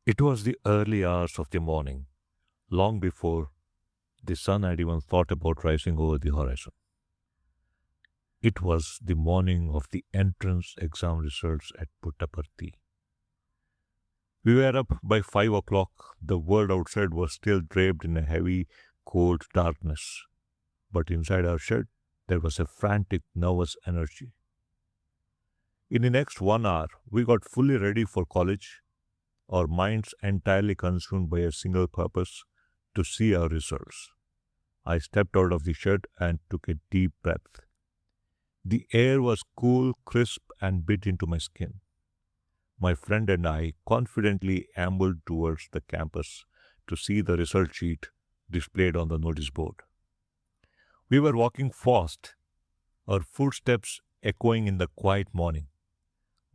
It was the early hours of the morning, long before the sun had even thought about rising over the horizon. It was the morning of the entrance exam results at Puttaparthi. We were up by 5 o'clock. The world outside was still draped in a heavy, cold darkness. But inside our shed, there was a frantic, nervous energy. In the next 1 hour, we got fully ready for college, our minds entirely consumed by a single purpose to see our results. I stepped out of the shed and took a deep breath. The air was cool, crisp, and bit into my skin. My friend and I confidently ambled towards the campus to see the result sheet displayed on the notice board. We were walking fast, our footsteps echoing in the quiet morning.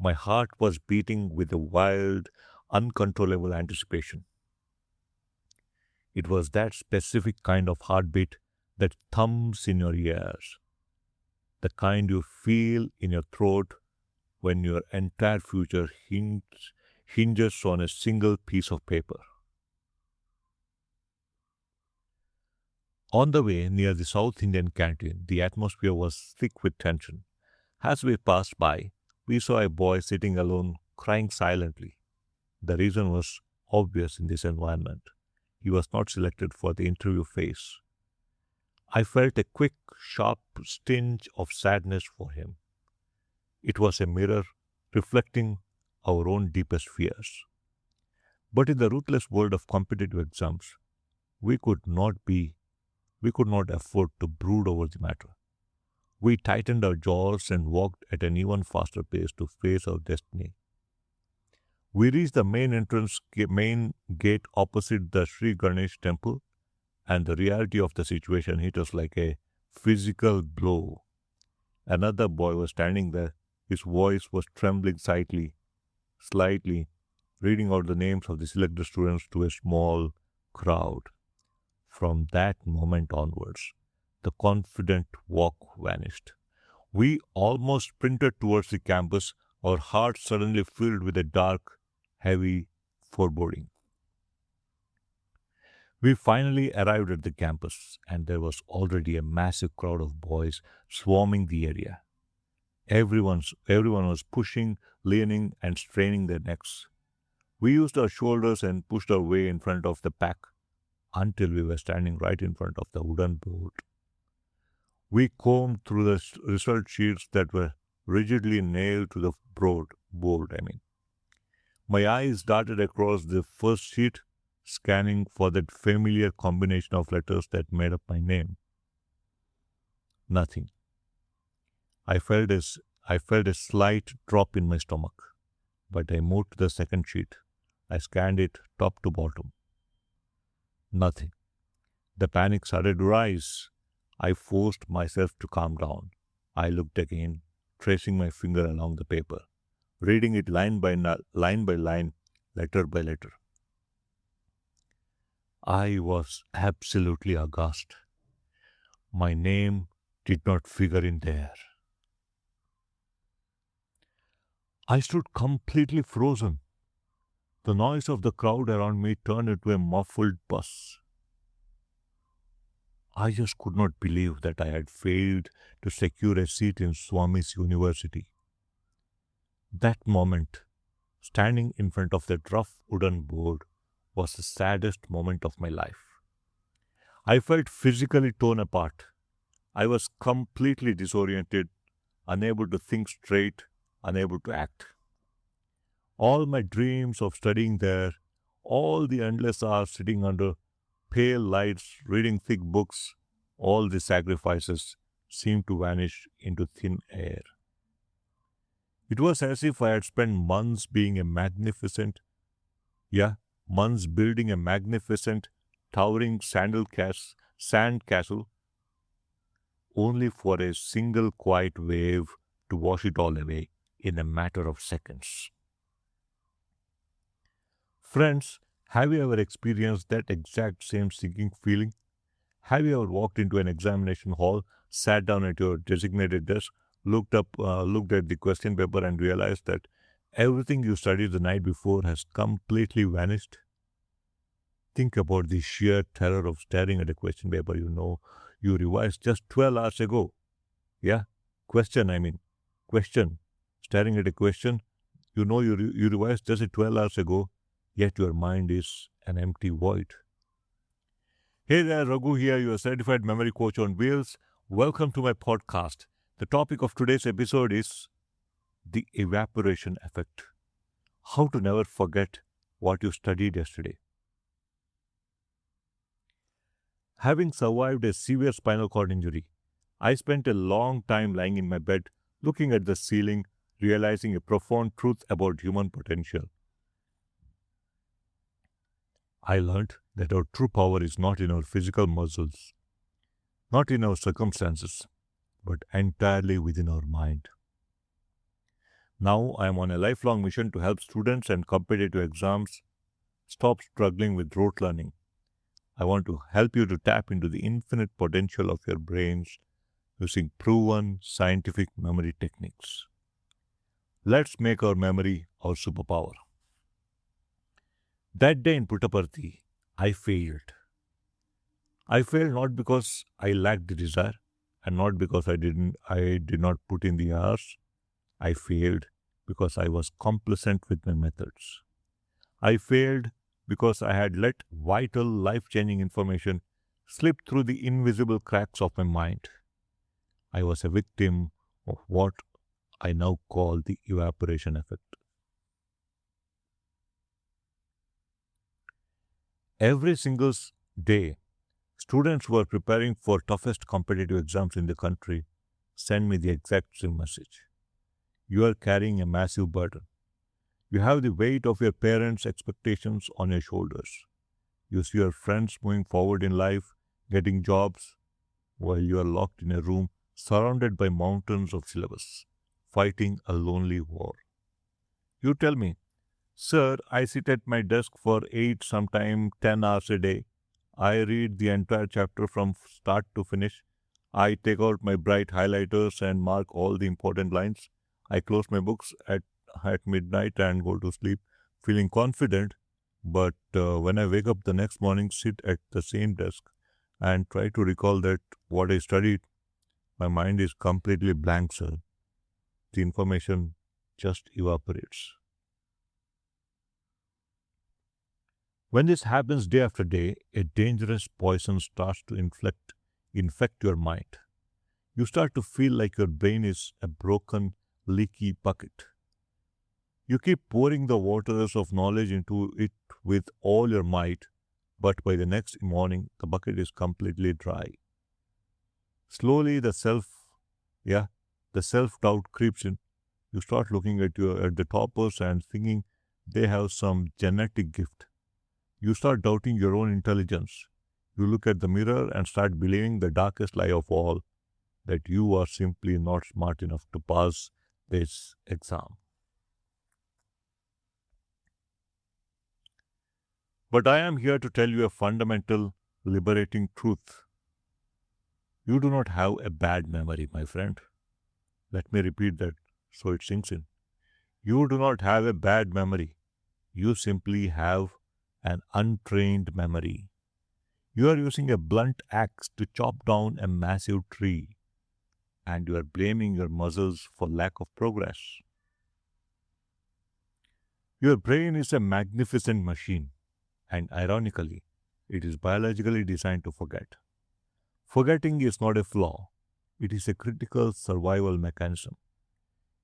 My heart was beating with a wild, uncontrollable anticipation. It was that specific kind of heartbeat that thumps in your ears, the kind you feel in your throat when your entire future hinges on a single piece of paper. On the way near the South Indian canteen, the atmosphere was thick with tension. As we passed by, we saw a boy sitting alone, crying silently. The reason was obvious in this environment. He was not selected for the interview phase. I felt a quick, sharp stinge of sadness for him. It was a mirror reflecting our own deepest fears. But in the ruthless world of competitive exams, we could not be, we could not afford to brood over the matter. We tightened our jaws and walked at an even faster pace to face our destiny. We reached the main gate opposite the Sri Ganesh temple, and the reality of the situation hit us like a physical blow. Another boy was standing there. His voice was trembling slightly, reading out the names of the selected students to a small crowd. From that moment onwards, the confident walk vanished. We almost sprinted towards the campus, our hearts suddenly filled with a dark, heavy foreboding. We finally arrived at the campus, and there was already a massive crowd of boys swarming the area. Everyone was pushing, leaning, and straining their necks. We used our shoulders and pushed our way in front of the pack until we were standing right in front of the wooden board. We combed through the result sheets that were rigidly nailed to the board. My eyes darted across the first sheet, scanning for that familiar combination of letters that made up my name. Nothing. I felt a, I felt a slight drop in my stomach, but I moved to the second sheet. I scanned it top to bottom. Nothing. The panic started to rise. I forced myself to calm down. I looked again, tracing my finger along the paper, reading it line by line, letter by letter. I was absolutely aghast. My name did not figure in there. I stood completely frozen. The noise of the crowd around me turned into a muffled buzz. I just could not believe that I had failed to secure a seat in Swami's university. That moment, standing in front of that rough wooden board, was the saddest moment of my life. I felt physically torn apart. I was completely disoriented, unable to think straight, unable to act. All my dreams of studying there, all the endless hours sitting under pale lights, reading thick books, all the sacrifices seemed to vanish into thin air. It was as if I had spent months being a magnificent, yeah, months building a magnificent, towering sand castle, only for a single quiet wave to wash it all away in a matter of seconds. Friends, have you ever experienced that exact same sinking feeling? Have you ever walked into an examination hall, sat down at your designated desk, looked at the question paper, and realized that Everything you studied the night before has completely vanished. Think about the sheer terror of staring at a question paper you revised just 12 hours ago. Yeah? Question, I mean. Question. Staring at a question you revised just 12 hours ago, yet your mind is an empty void. Hey there, Raghu here, your certified memory coach on wheels. Welcome to my podcast. The topic of today's episode is the evaporation effect. How to never forget what you studied yesterday. Having survived a severe spinal cord injury, I spent a long time lying in my bed looking at the ceiling, realizing a profound truth about human potential. I learned that our true power is not in our physical muscles, not in our circumstances, but entirely within our mind. Now I am on a lifelong mission to help students and competitive exams stop struggling with rote learning. I want to help you to tap into the infinite potential of your brains using proven scientific memory techniques. Let's make our memory our superpower. That day in Puttaparthi, I failed. I failed not because I lacked the desire and not because I did not put in the hours. I failed because I was complacent with my methods. I failed because I had let vital, life changing information slip through the invisible cracks of my mind. I was a victim of what I now call the evaporation effect. Every single day, students who are preparing for toughest competitive exams in the country send me the exact same message. You are carrying a massive burden. You have the weight of your parents' expectations on your shoulders. You see your friends moving forward in life, getting jobs, while you are locked in a room surrounded by mountains of syllabus, fighting a lonely war. You tell me, sir, I sit at my desk for 8, sometime 10 hours a day. I read the entire chapter from start to finish. I take out my bright highlighters and mark all the important lines. I close my books at midnight and go to sleep feeling confident. But when I wake up the next morning, sit at the same desk and try to recall that what I studied, my mind is completely blank, sir. The information just evaporates. When this happens day after day, a dangerous poison starts to infect your mind. You start to feel like your brain is a broken, leaky bucket. You keep pouring the waters of knowledge into it with all your might, but by the next morning, the bucket is completely dry. Slowly, yeah, the self-doubt creeps in. You start looking at the toppers and thinking they have some genetic gift. You start doubting your own intelligence. You look at the mirror and start believing the darkest lie of all, that you are simply not smart enough to pass this exam. But I am here to tell you a fundamental, liberating truth. You do not have a bad memory, my friend. Let me repeat that so it sinks in. You do not have a bad memory. You simply have an untrained memory. You are using a blunt axe to chop down a massive tree, and you are blaming your muscles for lack of progress. Your brain is a magnificent machine, and ironically, it is biologically designed to forget. Forgetting is not a flaw, it is a critical survival mechanism.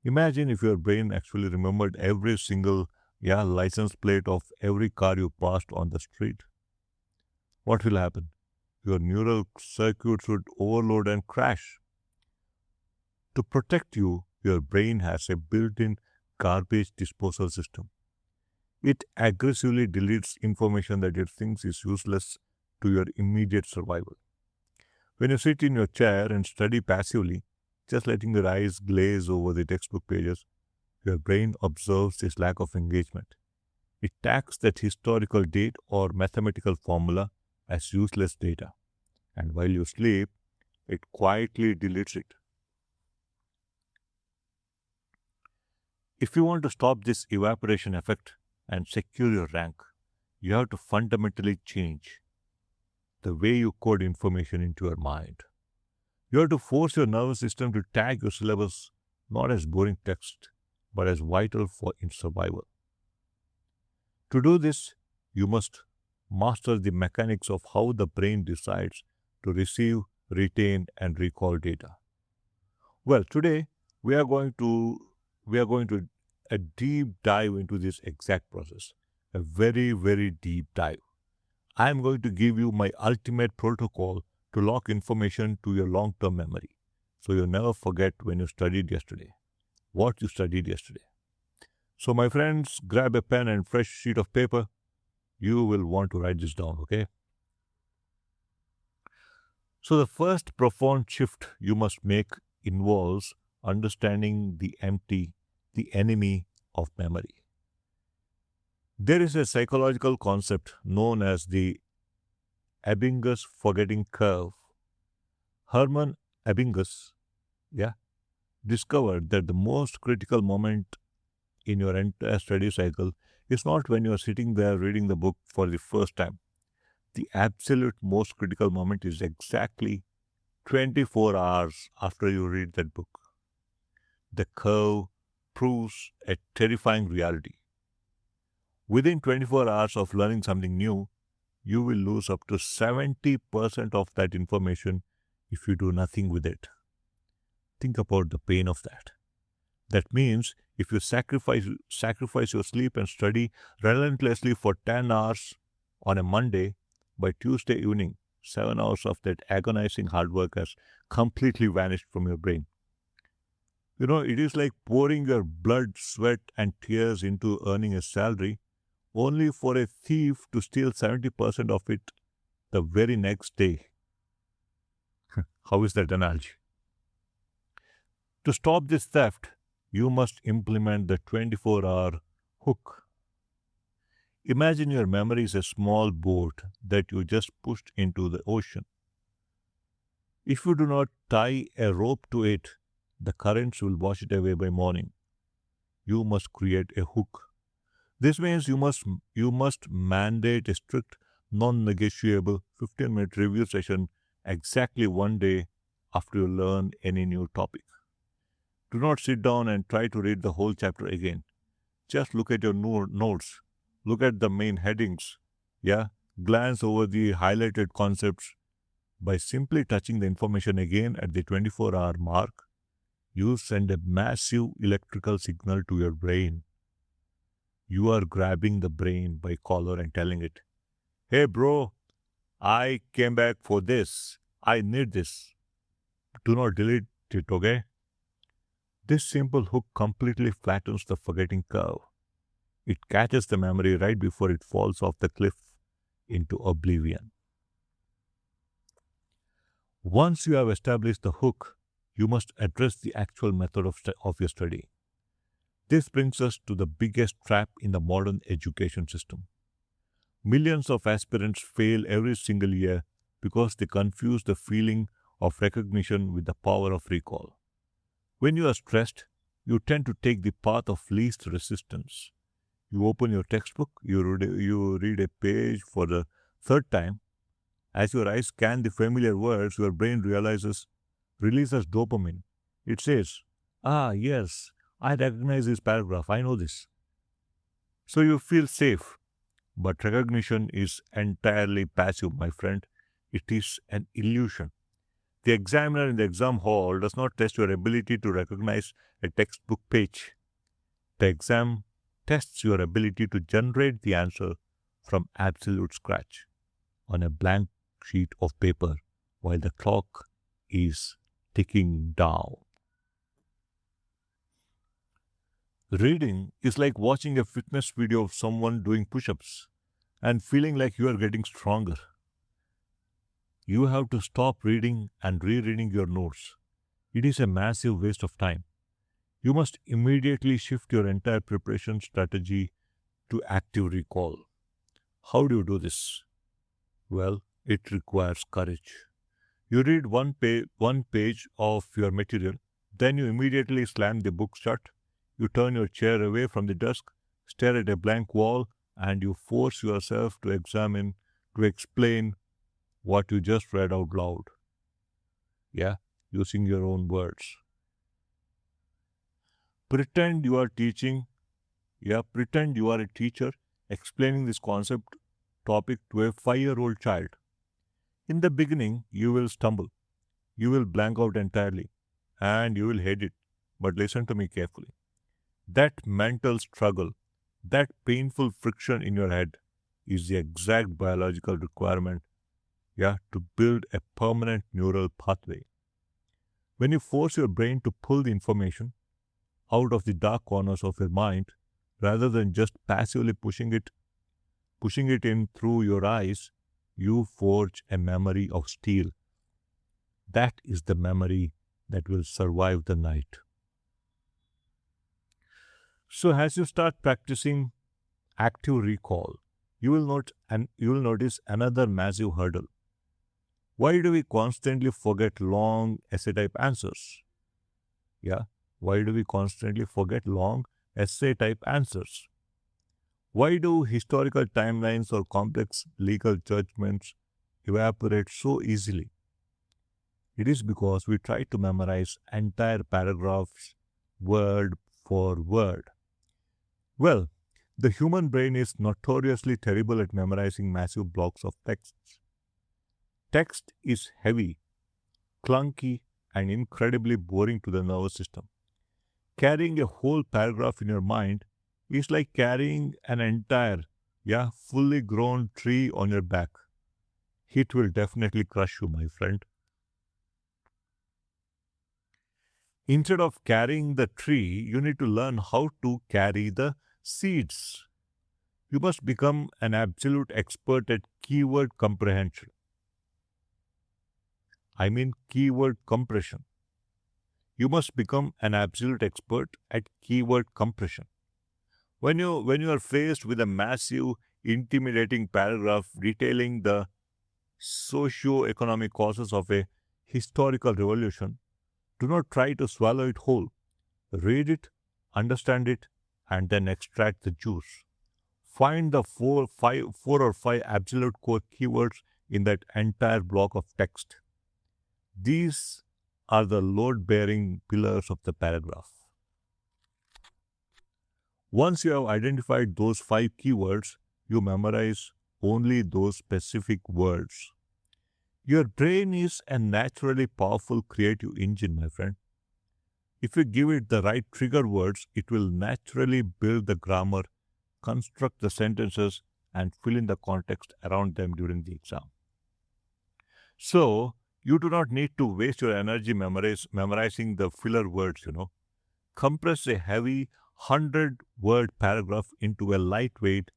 Imagine if your brain actually remembered every single license plate of every car you passed on the street. What will happen? Your neural circuits would overload and crash. To protect you, your brain has a built in garbage disposal system. It aggressively deletes information that it thinks is useless to your immediate survival. When you sit in your chair and study passively, just letting your eyes glaze over the textbook pages, your brain observes this lack of engagement. It tags that historical date or mathematical formula as useless data, and while you sleep, it quietly deletes it. If you want to stop this evaporation effect and secure your rank, you have to fundamentally change the way you code information into your mind. You have to force your nervous system to tag your syllabus not as boring text, but as vital for its survival. To do this, you must master the mechanics of how the brain decides to receive, retain, and recall data. Well, today we are going to a deep dive into this exact process, a very very deep dive. I am going to give you my ultimate protocol to lock information to your long-term memory, so you never forget when you studied yesterday, what you studied yesterday. So, my friends, grab a pen and fresh sheet of paper. You will want to write this down, okay? So, the first profound shift you must make involves understanding the enemy of memory. There is a psychological concept known as the Ebbinghaus forgetting curve. Hermann Ebbinghaus, yeah, discovered that the most critical moment in your entire study cycle is not when you are sitting there reading the book for the first time. The absolute most critical moment is exactly 24 hours after you read that book. The curve proves a terrifying reality. Within 24 hours of learning something new, you will lose up to 70% of that information if you do nothing with it. Think about the pain of that. That means if you sacrifice your sleep and study relentlessly for 10 hours on a Monday, by Tuesday evening, 7 hours of that agonizing hard work has completely vanished from your brain. You know, it is like pouring your blood, sweat, and tears into earning a salary, only for a thief to steal 70% of it the very next day. How is that analogy? To stop this theft, you must implement the 24-hour hook. Imagine your memory is a small boat that you just pushed into the ocean. If you do not tie a rope to it, the currents will wash it away by morning. You must create a hook. This means you must mandate a strict, non-negotiable 15-minute review session exactly one day after you learn any new topic. Do not sit down and try to read the whole chapter again. Just look at your notes. Look at the main headings. Yeah, glance over the highlighted concepts. By simply touching the information again at the 24-hour mark, you send a massive electrical signal to your brain. You are grabbing the brain by collar and telling it, "Hey bro, I came back for this. I need this. Do not delete it, okay?" This simple hook completely flattens the forgetting curve. It catches the memory right before it falls off the cliff into oblivion. Once you have established the hook, you must address the actual method of your study. This brings us to the biggest trap in the modern education system. Millions of aspirants fail every single year because they confuse the feeling of recognition with the power of recall. When you are stressed, you tend to take the path of least resistance. You open your textbook, you read a page for the third time. As your eyes scan the familiar words, your brain releases dopamine. It says, "Ah, yes, I recognize this paragraph, I know this." So you feel safe. But recognition is entirely passive, my friend. It is an illusion. The examiner in the exam hall does not test your ability to recognize a textbook page. The exam tests your ability to generate the answer from absolute scratch on a blank sheet of paper while the clock is ticking down. Reading is like watching a fitness video of someone doing push ups and feeling like you are getting stronger. You have to stop reading and rereading your notes. It is a massive waste of time. You must immediately shift your entire preparation strategy to active recall. How do you do this? Well, it requires courage. You read one page of your material, then you immediately slam the book shut. You turn your chair away from the desk, stare at a blank wall, and you force yourself to examine, to explain what you just read out loud. Yeah, using your own words. Pretend you are teaching, yeah, pretend you are a teacher explaining this concept topic to a 5-year-old child. In the beginning, you will stumble, you will blank out entirely, and you will hate it. But listen to me carefully. That mental struggle, that painful friction in your head is the exact biological requirement, yeah, to build a permanent neural pathway. When you force your brain to pull the information out of the dark corners of your mind rather than just passively pushing it in through your eyes, you forge a memory of steel. That is the memory that will survive the night. So as you start practicing active recall, you will notice another massive hurdle. Why do we constantly forget long essay type answers? Yeah, why do we constantly forget long essay type answers? Why do historical timelines or complex legal judgments evaporate so easily? It is because we try to memorize entire paragraphs word for word. Well, the human brain is notoriously terrible at memorizing massive blocks of text. Text is heavy, clunky, and incredibly boring to the nervous system. Carrying a whole paragraph in your mind is like carrying an entire, yeah, fully grown tree on your back. It will definitely crush you, my friend. Instead of carrying the tree, you need to learn how to carry the seeds. You must become an absolute expert at keyword comprehension. I mean, keyword compression. You must become an absolute expert at keyword compression. When you are faced with a massive, intimidating paragraph detailing the socio-economic causes of a historical revolution, do not try to swallow it whole. Read it, understand it, and then extract the juice. Find the four or five absolute core keywords in that entire block of text. These are the load-bearing pillars of the paragraph. Once you have identified those 5 keywords, you memorize only those specific words. Your brain is a naturally powerful creative engine, my friend. If you give it the right trigger words, it will naturally build the grammar, construct the sentences, and fill in the context around them during the exam. So, you do not need to waste your energy memorizing the filler words. Compress a heavy 100-word paragraph into a lightweight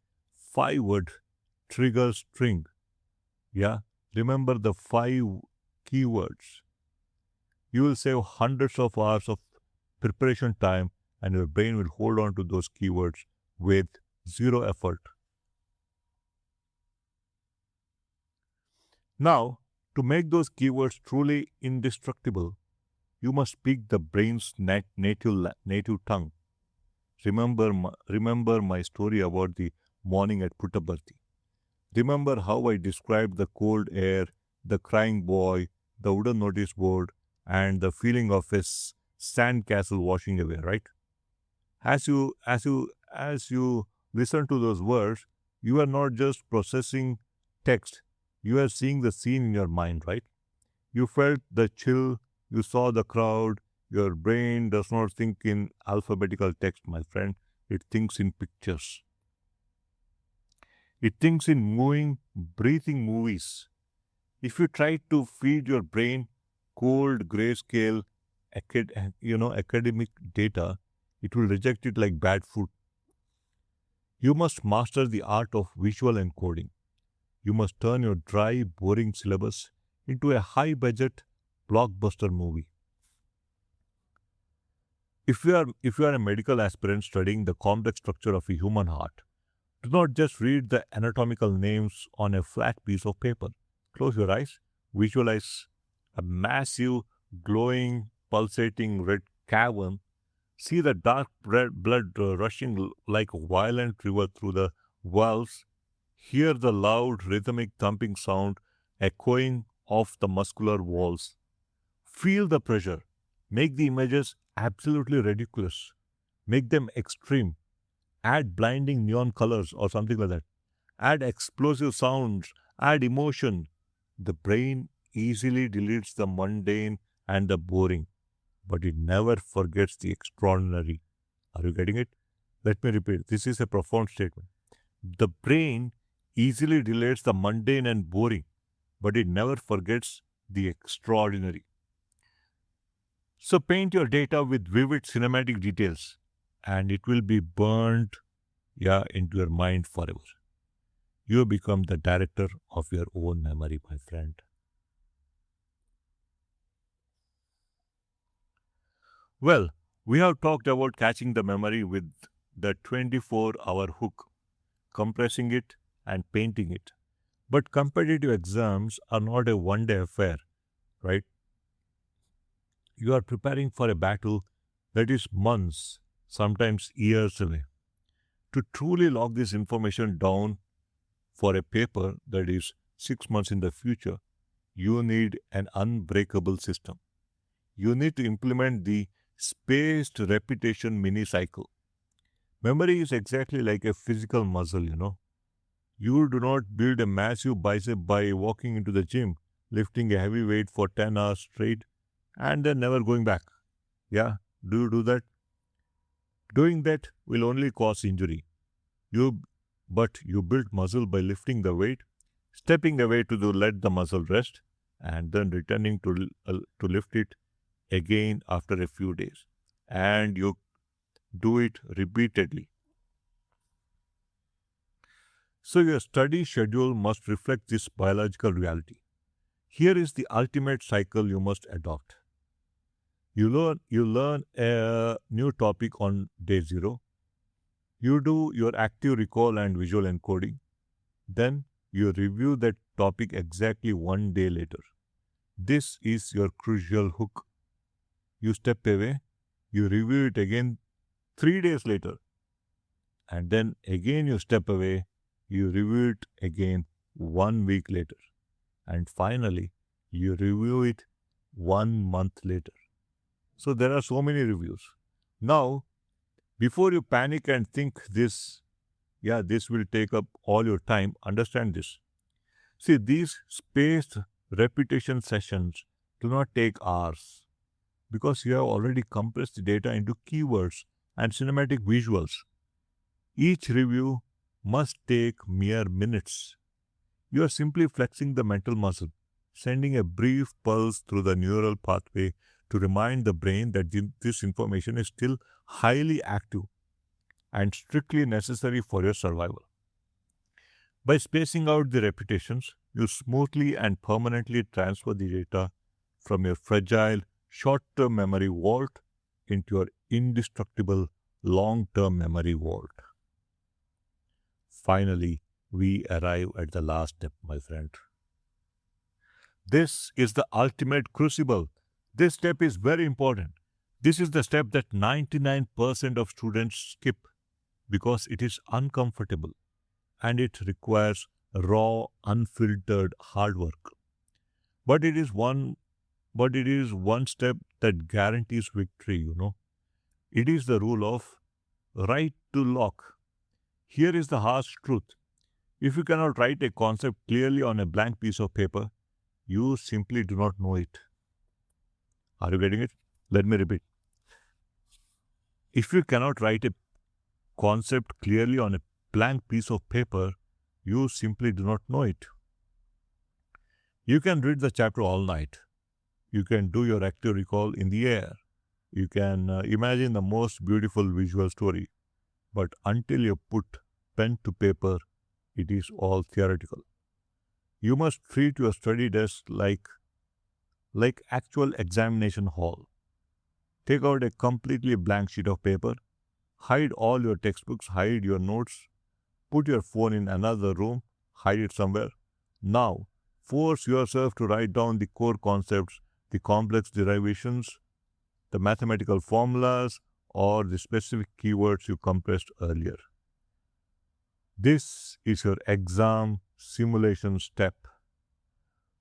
5-word trigger string. Yeah, remember the 5 keywords. You will save hundreds of hours of preparation time, and your brain will hold on to those keywords with zero effort. Now, to make those keywords truly indestructible, you must speak the brain's native tongue. Remember my story about the morning at Puttaparthi. Remember how I described the cold air, the crying boy, the wooden notice board, and the feeling of a sandcastle washing away, right? As you listen to those words, you are not just processing text, you are seeing the scene in your mind, right? You felt the chill, you saw the crowd. Your brain does not think in alphabetical text, my friend. It thinks in pictures. It thinks in moving, breathing movies. If you try to feed your brain cold, grayscale, academic data, it will reject it like bad food. You must master the art of visual encoding. You must turn your dry, boring syllabus into a high-budget blockbuster movie. If you are a medical aspirant studying the complex structure of a human heart, do not just read the anatomical names on a flat piece of paper. Close your eyes, visualize a massive, glowing, pulsating red cavern See the dark red blood rushing like a violent river through the valves. Hear the loud rhythmic thumping sound echoing off the muscular walls. Feel the pressure. Make the images absolutely ridiculous. Make them extreme. Add blinding neon colors or something like that. Add explosive sounds. Add emotion. The brain easily deletes the mundane and the boring, but it never forgets the extraordinary. Are you getting it? Let me repeat. This is a profound statement. The brain easily deletes the mundane and boring, but it never forgets the extraordinary. So paint your data with vivid cinematic details and it will be burned, into your mind forever. You become the director of your own memory, my friend. Well, we have talked about catching the memory with the 24-hour hook, compressing it and painting it. But competitive exams are not a one-day affair, right? You are preparing for a battle that is months, sometimes years away. To truly lock this information down for a paper that is 6 months in the future, you need an unbreakable system. You need to implement the spaced repetition mini cycle. Memory is exactly like a physical muscle. You do not build a massive bicep by walking into the gym, lifting a heavy weight for 10 hours straight, and then never going back. Yeah, do you do that? Doing that will only cause injury. You, but you build muscle by lifting the weight, stepping away to let the muscle rest, and then returning to lift it again after a few days. And you do it repeatedly. So your study schedule must reflect this biological reality. Here is the ultimate cycle you must adopt. You learn a new topic on day 0. You do your active recall and visual encoding. Then you review that topic exactly 1 day later. This is your crucial hook. You step away, you review it again 3 days later, and then again you step away, you review it again 1 week later, and finally you review it 1 month later. So there are so many reviews. Now, before you panic and think this will take up all your time, understand this. See, these spaced repetition sessions do not take hours because you have already compressed the data into keywords and cinematic visuals. Each review must take mere minutes. You are simply flexing the mental muscle, sending a brief pulse through the neural pathway to remind the brain that this information is still highly active and strictly necessary for your survival. By spacing out the repetitions, you smoothly and permanently transfer the data from your fragile short-term memory vault into your indestructible long-term memory vault. Finally, we arrive at the last step, my friend. This is the ultimate crucible. This step is very important. This is the step that 99% of students skip because it is uncomfortable and it requires raw, unfiltered hard work. But it is one step that guarantees victory. It is the rule of write to lock. Here is the harsh truth. If you cannot write a concept clearly on a blank piece of paper, you simply do not know it. Are you getting it? Let me repeat. If you cannot write a concept clearly on a blank piece of paper, you simply do not know it. You can read the chapter all night. You can do your active recall in the air. You can imagine the most beautiful visual story. But until you put pen to paper, it is all theoretical. You must treat your study desk like actual examination hall. Take out a completely blank sheet of paper, hide all your textbooks, hide your notes, put your phone in another room, hide it somewhere. Now, force yourself to write down the core concepts, the complex derivations, the mathematical formulas, or the specific keywords you compressed earlier. This is your exam simulation step.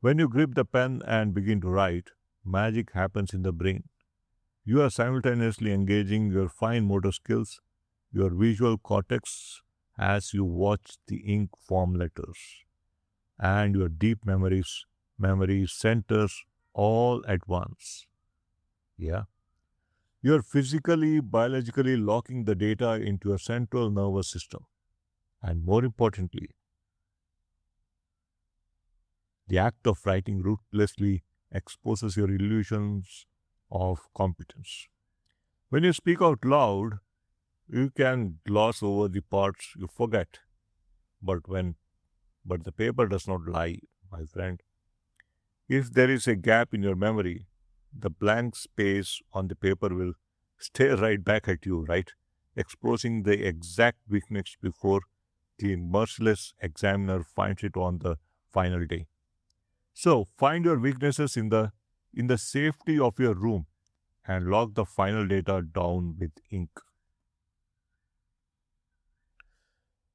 When you grip the pen and begin to write, magic happens in the brain. You are simultaneously engaging your fine motor skills, your visual cortex as you watch the ink form letters, and your deep memory centers all at once. Yeah. You're physically, biologically locking the data into your central nervous system. And more importantly, the act of writing ruthlessly exposes your illusions of competence. When you speak out loud, you can gloss over the parts you forget. But the paper does not lie, my friend. If there is a gap in your memory, the blank space on the paper will stare right back at you, right? Exposing the exact weakness before the merciless examiner finds it on the final day. So find your weaknesses in the safety of your room and lock the final data down with ink.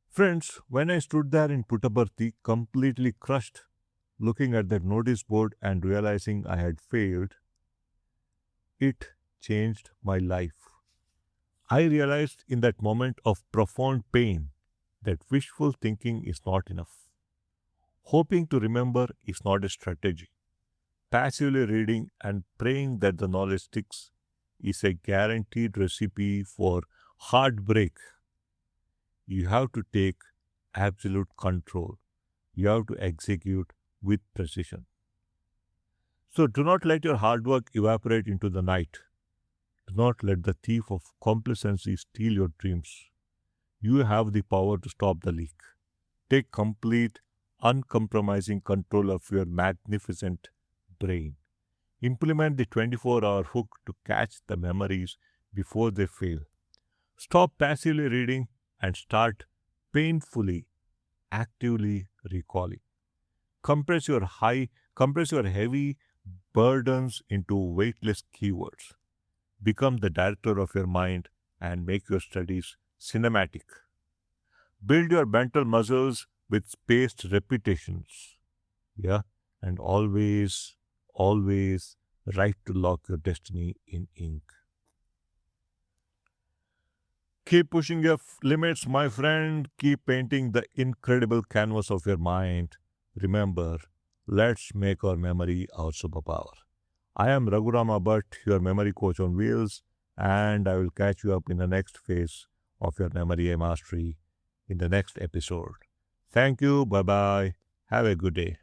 Friends, when I stood there in Puttaparthi, completely crushed, looking at that notice board and realizing I had failed, it changed my life. I realized in that moment of profound pain that wishful thinking is not enough. Hoping to remember is not a strategy. Passively reading and praying that the knowledge sticks is a guaranteed recipe for heartbreak. You have to take absolute control. You have to execute with precision. So do not let your hard work evaporate into the night. Do not let the thief of complacency steal your dreams. You have the power to stop the leak. Take complete, uncompromising control of your magnificent brain. Implement the 24-hour hook to catch the memories before they fail. Stop passively reading and start painfully, actively recalling. Compress your heavy burdens into weightless keywords. Become the director of your mind and make your studies cinematic. Build your mental muscles with spaced repetitions. Yeah, and always write to lock your destiny in ink. Keep pushing your limits, my friend. Keep painting the incredible canvas of your mind. Remember, let's make our memory our superpower. I am Raghurama Bhatt, your memory coach on wheels, and I will catch you up in the next phase of your memory mastery in the next episode. Thank you. Bye bye. Have a good day.